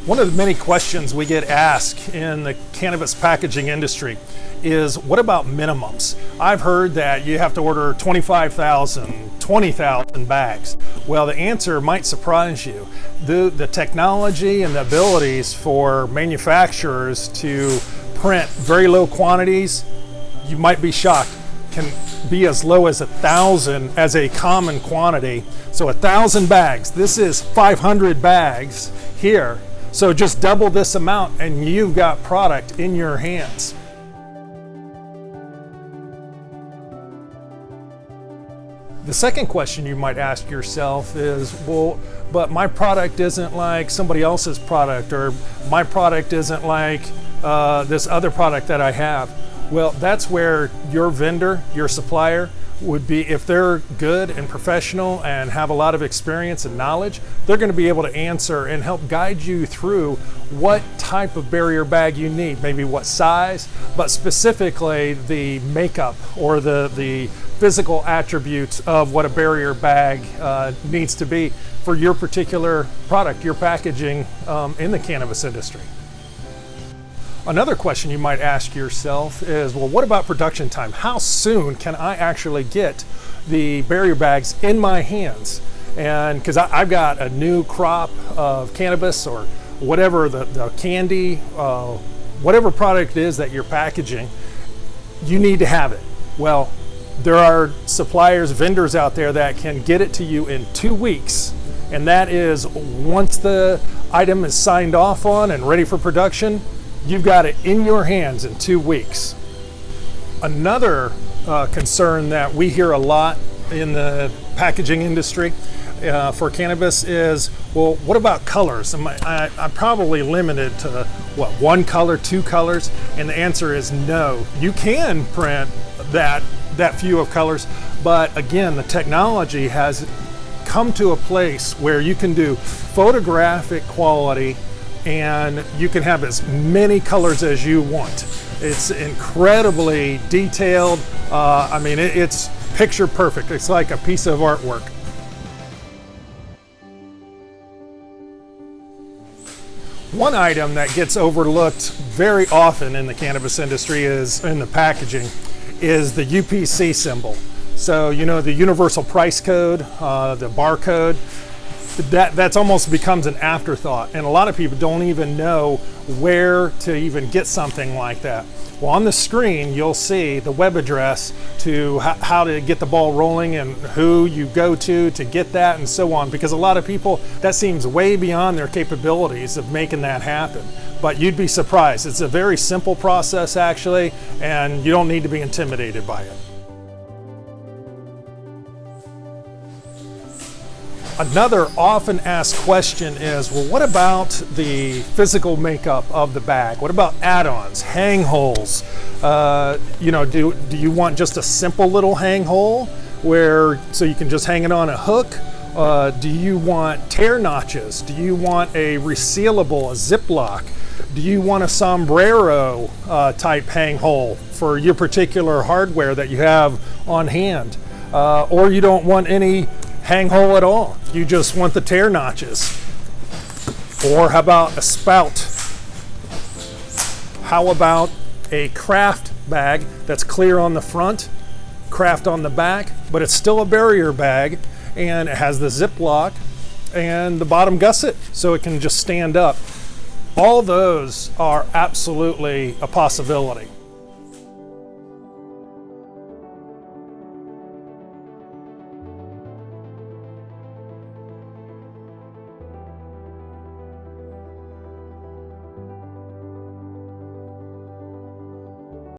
One of the many questions we get asked in the cannabis packaging industry is, what about minimums? I've heard that you have to order 25,000, 20,000 bags. Well, the answer might surprise you. The technology and the abilities for manufacturers to print very low quantities, you might be shocked, can be as low as 1,000 as a common quantity. So 1,000 bags, this is 500 bags here. So just double this amount and you've got product in your hands. The second question you might ask yourself is, well, but my product isn't like somebody else's product, or my product isn't like this other product that I have. Well, that's where your vendor, your supplier, would be, if they're good and professional and have a lot of experience and knowledge, they're going to be able to answer and help guide you through what type of barrier bag you need, maybe what size, but specifically the makeup or the physical attributes of what a barrier bag needs to be for your particular product, your packaging in the cannabis industry. Another question you might ask yourself is, well, what about production time? How soon can I actually get the barrier bags in my hands? And because I've got a new crop of cannabis or whatever, the candy, whatever product it is that you're packaging, you need to have it. Well, there are suppliers, vendors out there that can get it to you in 2 weeks. And that is, once the item is signed off on and ready for production, you've got it in your hands in 2 weeks. Another concern that we hear a lot in the packaging industry for cannabis is, well, what about colors? I'm probably limited to, what, 1 color, 2 colors? And the answer is no. You can print that few of colors, but again, the technology has come to a place where you can do photographic quality and you can have as many colors as you want. It's incredibly detailed. I mean, it's picture perfect. It's like a piece of artwork. One item that gets overlooked very often in the cannabis industry is, in the packaging, is the UPC symbol. So, you know, the universal price code, the barcode, that's almost becomes an afterthought, and a lot of people don't even know where to even get something like that. Well, on the screen you'll see the web address to how to get the ball rolling and who you go to get that and so on, because a lot of people, that seems way beyond their capabilities of making that happen. But you'd be surprised. It's a very simple process actually, and you don't need to be intimidated by it. Another often asked question is, well, what about the physical makeup of the bag? What about add-ons, hang holes? You know, do you want just a simple little hang hole where, so you can just hang it on a hook? Do you want tear notches? Do you want a resealable, a ziplock? Do you want a sombrero type hang hole for your particular hardware that you have on hand? Or you don't want any hang hole at all. You just want the tear notches. Or how about a spout? How about a craft bag that's clear on the front, craft on the back, but it's still a barrier bag, and it has the ziplock and the bottom gusset so it can just stand up. All those are absolutely a possibility.